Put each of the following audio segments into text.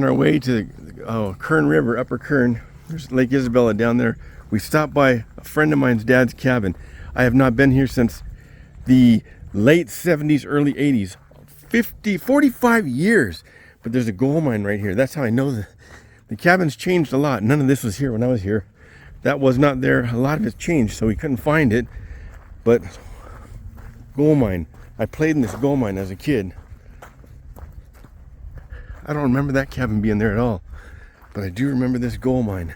On our way to the Kern River, Upper Kern. There's Lake Isabella down there. We stopped by a friend of mine's dad's cabin. I have not been here since the late 70s, early 80s. 45 years. But there's a gold mine right here. That's how I know the cabin's changed a lot. None of this was here when I was here. That was not there. A lot of it's changed, so we couldn't find it. But gold mine. I played in this gold mine as a kid. I don't remember that cabin being there at all, but I do remember this gold mine.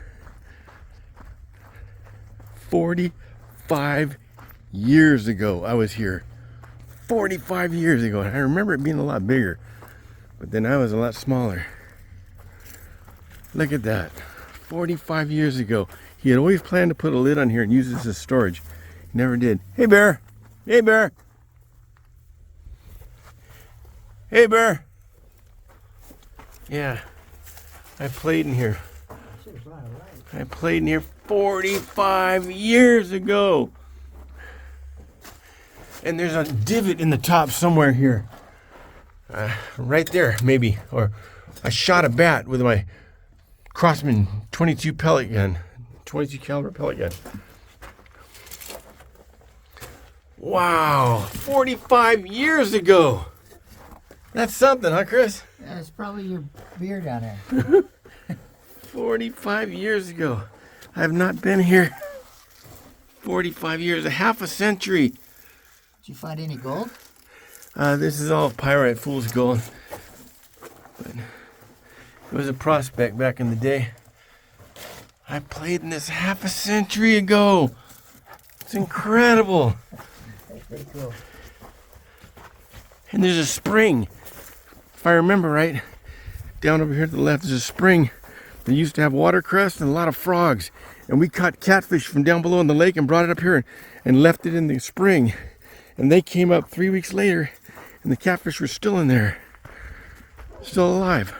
45 years ago I was here. 45 years ago, and I remember it being a lot bigger, but then I was a lot smaller. Look at that. 45 years ago. He had always planned to put a lid on here and use this as storage. He never did. Hey, bear. Hey, bear. Hey, bear. Yeah, I played in here. I played in here 45 years ago. And there's a divot in the top somewhere here. Right there, maybe. Or I shot a bat with my Crossman 22 pellet gun. 22 caliber pellet gun. Wow, 45 years ago. That's something, huh, Chris? Yeah, it's probably your beer down there. 45 years ago. I have not been here. 45 years, a half a century. Did you find any gold? This is all pyrite fool's gold. But it was a prospect back in the day. I played in this half a century ago. It's incredible. That's pretty cool. And there's a spring. If I remember right, down over here to the left is a spring. They used to have watercress and a lot of frogs. And we caught catfish from down below in the lake and brought it up here and left it in the spring. And they came up 3 weeks later and the catfish were still in there. Still alive.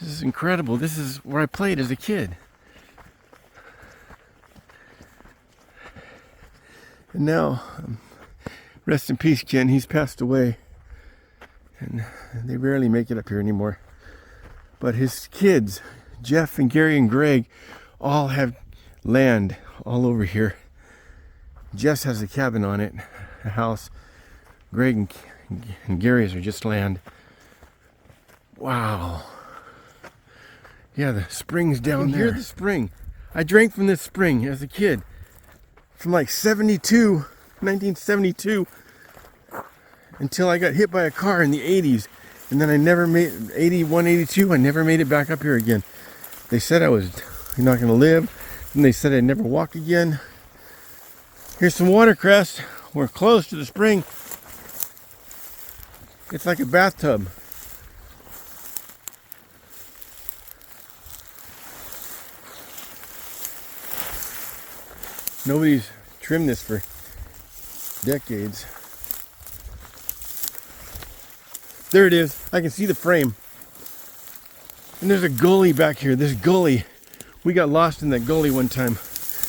This is incredible. This is where I played as a kid. And now, rest in peace, Ken. He's passed away. And they rarely make it up here anymore. But his kids, Jeff and Gary and Greg, all have land all over here. Jess has a cabin on it, a house. Greg and Gary's are just land. Wow. Yeah, the spring's down there. Hear the spring. I drank from this spring as a kid. From like 1972, until I got hit by a car in the 80s. And then I never made, 81, 82, I never made it back up here again. They said I was not going to live. And they said I'd never walk again. Here's some watercress. We're close to the spring. It's like a bathtub. Nobody's trimmed this for decades. There it is. I can see the frame. And there's a gully back here. This gully. We got lost in that gully one time.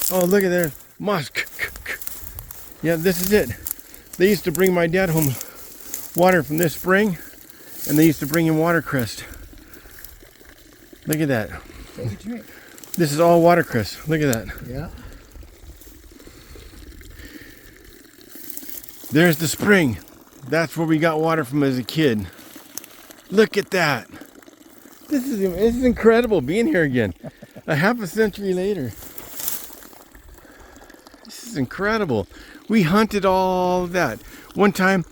Oh, look at there. Moss. Yeah, this is it. They used to bring my dad home water from this spring. And they used to bring him watercress. Look at that. Take a drink. This is all watercress. Look at that. Yeah. There's the spring. That's where we got water from as a kid. Look at that. This is incredible being here again. A half a century later. This is incredible. We hunted all of that. One time,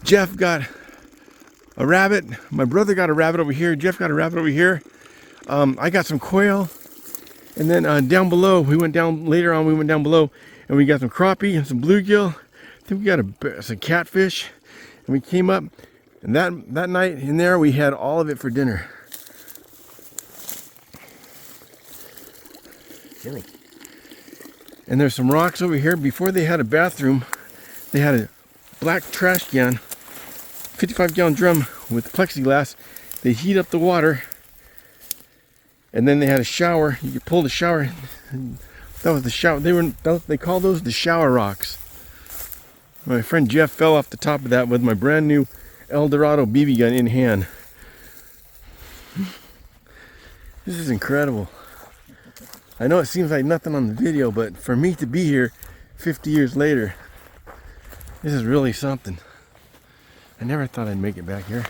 Jeff got a rabbit. My brother got a rabbit over here. Jeff got a rabbit over here. I got some quail. And then down below, we went down below and we got some crappie and some bluegill. I think we got some catfish. And we came up, and that night in there, we had all of it for dinner. Chilly. And there's some rocks over here. Before they had a bathroom, they had a black trash can, 55-gallon drum with plexiglass. They heat up the water, and then they had a shower. You could pull the shower. That was the shower. They call those the shower rocks. My friend Jeff fell off the top of that with my brand new El Dorado BB gun in hand. This is incredible. I know it seems like nothing on the video, but for me to be here 50 years later, this is really something. I never thought I'd make it back here.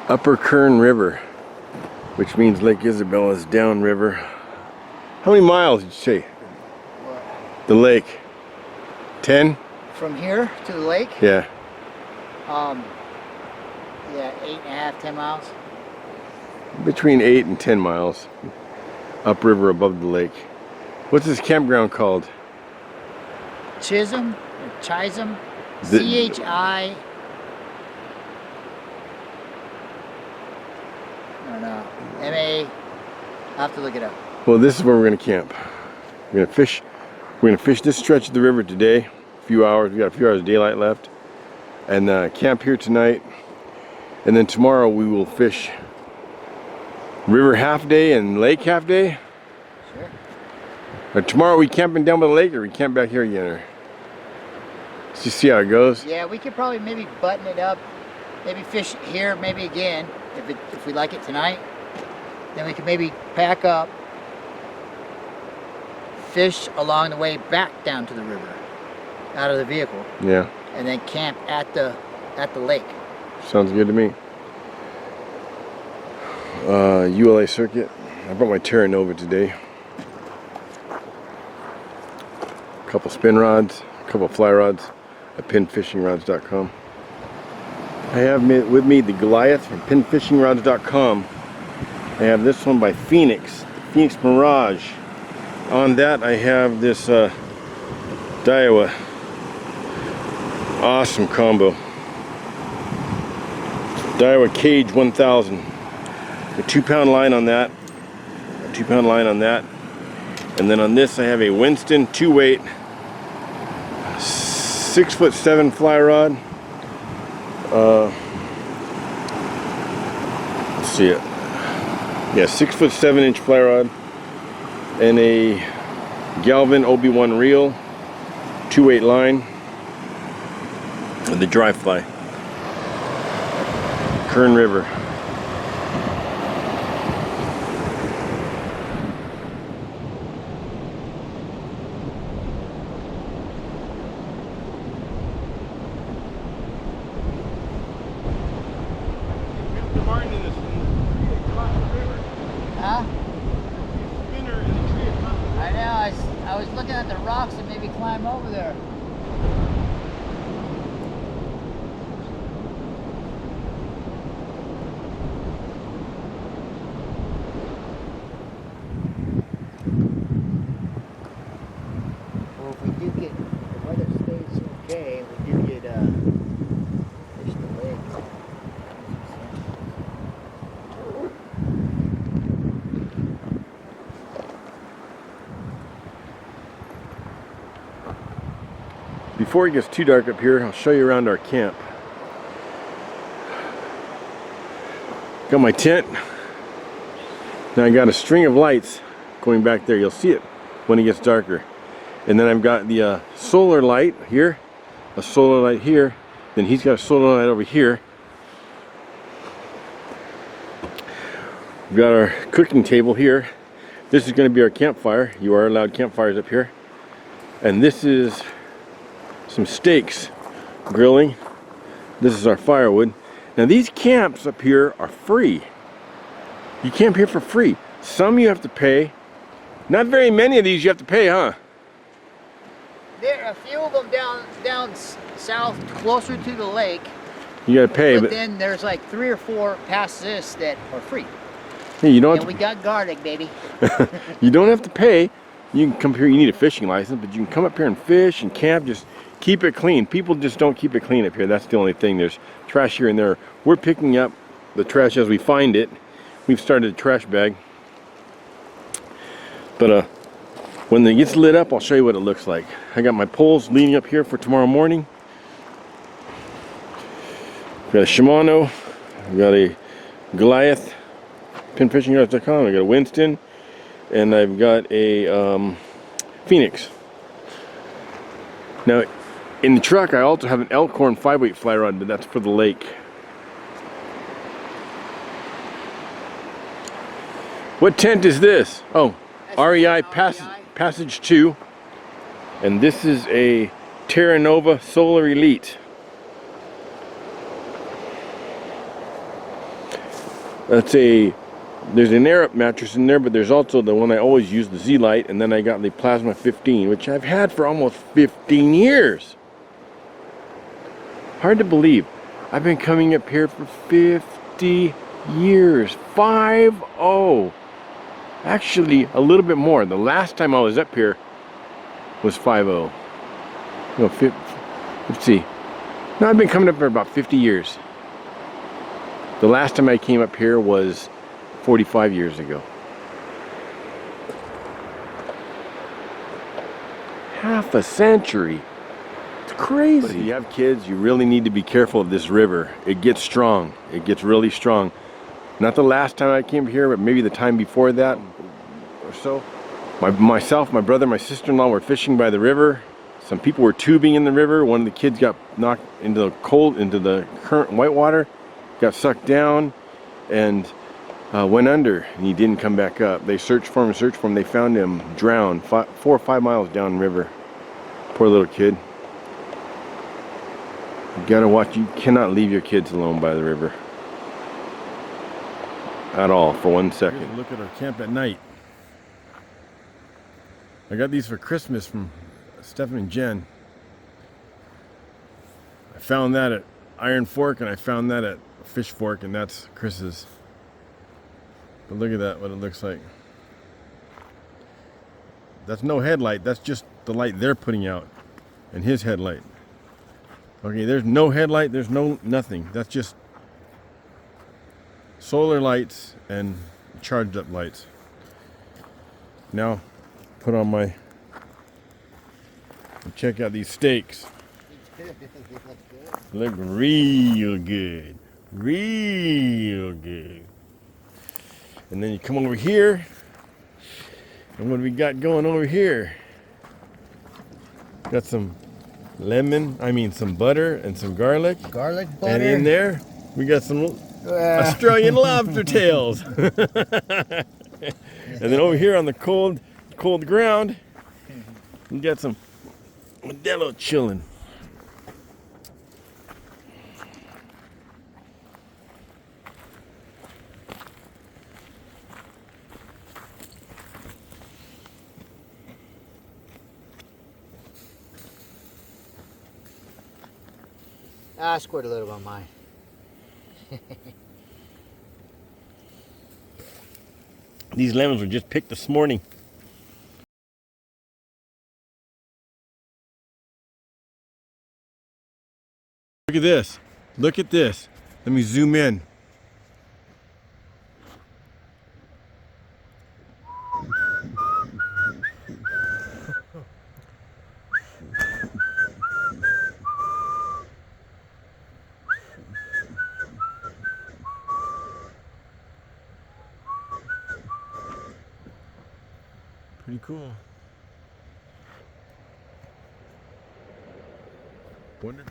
Upper Kern River, which means Lake Isabella's downriver. How many miles did you say? What? The lake? 10? From here to the lake? Yeah. Yeah, 8.5, 10 miles. Between 8 and 10 miles. Upriver above the lake. What's this campground called? Chisholm or Chisholm? The- C-H-I. I don't know. M-A. I'll have to look it up. Well, this is where we're gonna camp. We're gonna fish. We're gonna fish this stretch of the river today. A few hours. We got a few hours of daylight left, and camp here tonight. And then tomorrow we will fish river half day and lake half day. Sure. Or tomorrow we camping down by the lake, or we camp back here again, or let's just see how it goes. Yeah, we could probably maybe button it up. Maybe fish here, maybe again. If we like it tonight, then we could maybe pack up, fish along the way back down to the river, out of the vehicle, Yeah, and then camp at the lake. sounds good to me. ULA circuit. I brought my Terra Nova today. A couple spin rods, a couple fly rods at pinfishingrods.com. I have with me the Goliath from pinfishingrods.com. I have this one by Phoenix Mirage. On that I have this Daiwa. Awesome combo. Daiwa Cage 1000. A 2-pound line on that. A 2-pound line on that. And then on this I have a Winston 2-weight 6'7" fly rod. Let's see it. Yeah, 6'7" fly rod, and a Galvin OB1 reel, 2-weight line, and the dry fly. Kern River. Huh? I know, I was looking at the rocks and maybe climb over there. Well, if we do get, the weather stays okay, we do get fish the lake. Before it gets too dark up here, I'll show you around our camp. Got my tent. Now I got a string of lights going back there. You'll see it when it gets darker. And then I've got the solar light here, a solar light here. Then he's got a solar light over here. We've got our cooking table here. This is going to be our campfire. You are allowed campfires up here. And this is some steaks grilling. This is our firewood. Now these camps up here are free. You camp here for free. Some you have to pay. Not very many of these you have to pay, huh? There are a few of them down south, closer to the lake. You gotta pay, But then there's like 3 or 4 past this that are free. hey, you don't And have we to, got garlic, baby. you don't have to pay. You can come here. You need a fishing license, but you can come up here and fish and camp. Just keep it clean. People just don't keep it clean up here. That's the only thing. There's trash here and there. We're picking up the trash as we find it. We've started a trash bag. But when it gets lit up, I'll show you what it looks like. I got my poles leading up here for tomorrow morning. We've got a Shimano. We've got a Goliath pinfishingrods.com. I got a Winston, and I've got a Phoenix. Now, in the truck, I also have an Elkhorn 5-weight fly rod, but that's for the lake. What tent is this? Oh, REI Passage 2. And this is a Terra Nova Solar Elite. There's an air up mattress in there, but there's also the one I always use, the Z-Lite, and then I got the Plasma 15, which I've had for almost 15 years. Hard to believe. I've been coming up here for 50 years. 50. Actually, a little bit more. The last time I was up here was 50. No, let's see. No, I've been coming up here about 50 years. The last time I came up here was 45 years ago. Half a century. It's crazy. But if you have kids, you really need to be careful of this river. It gets strong. It gets really strong. Not the last time I came here, but maybe the time before that or so. Myself, my brother, my sister-in-law were fishing by the river. Some people were tubing in the river. One of the kids got knocked into the current whitewater, got sucked down, and went under, and he didn't come back up. They searched for him, They found him drowned 4 or 5 miles downriver. Poor little kid. You gotta watch. You cannot leave your kids alone by the river at all for 1 second. Look at our camp at night. I got these for Christmas from Stephen and Jen. I found that at Iron Fork, and I found that at Fish Fork, and that's Chris's. But look at that, what it looks like. That's no headlight, that's just the light they're putting out, and his headlight. Okay, there's no headlight, there's no nothing. That's just solar lights and charged up lights. Now, put on check out these steaks. Look real good. Real good. And then you come over here, and what do we got going over here? Got some some butter and some garlic. Garlic butter. And in there, we got some Australian lobster tails. And then over here on the cold ground, we got some Modelo chilling. I squirt a little on mine. These lemons were just picked this morning. Look at this. Look at this. Let me zoom in. Pretty cool. Wonder.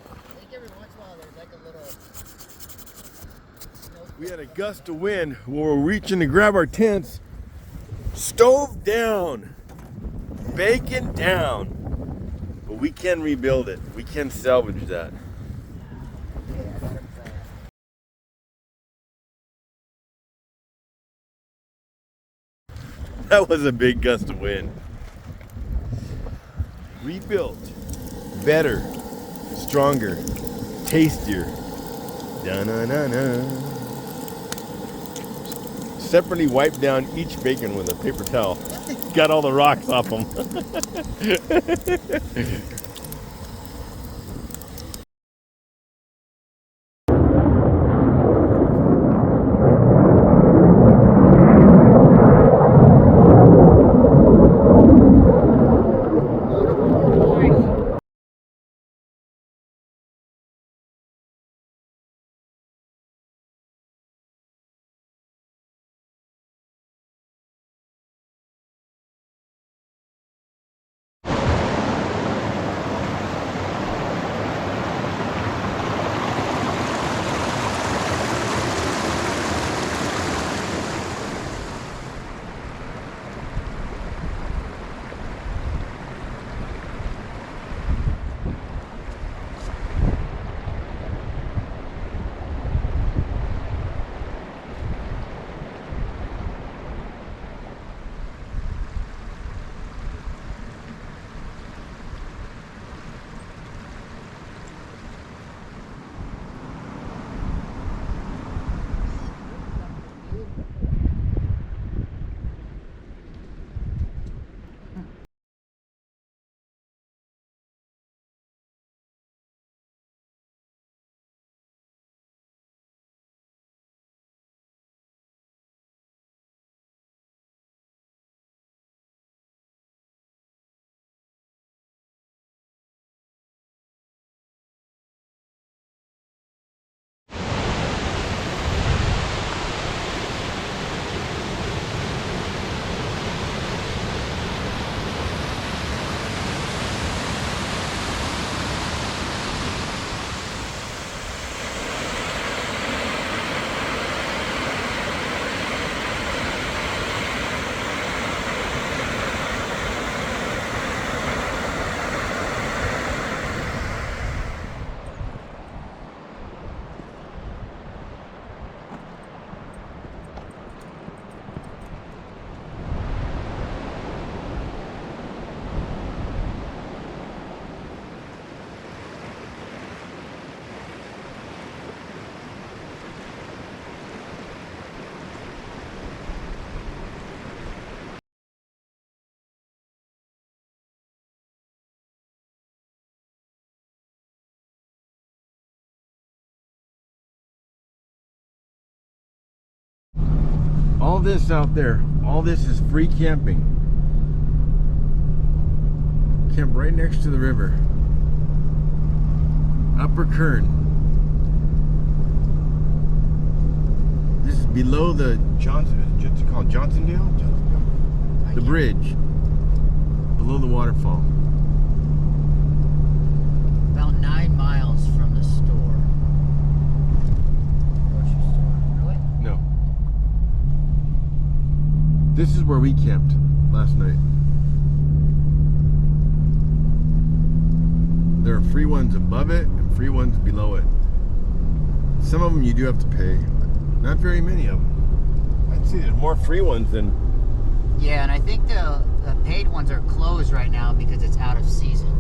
I think every once in a while there's like a little. We had a gust of wind where we're reaching to grab our tents. Stove down. Bacon down. But we can rebuild it. We can salvage that. That was a big gust of wind. Rebuilt. Better. Stronger. Tastier. Da-na-na-na. Separately wiped down each bacon with a paper towel. Got all the rocks off them. All this out there, all this is free camping. Camp right next to the river. Upper Kern. This is below the what's it called? Johnsondale? The bridge. Below the waterfall. About 9 miles from the store. Grocery store. Really? No. This is where we camped last night. There are free ones above it and free ones below it. Some of them you do have to pay. Not very many of them. I'd say there's more free ones than... Yeah, and I think the paid ones are closed right now because it's out of season.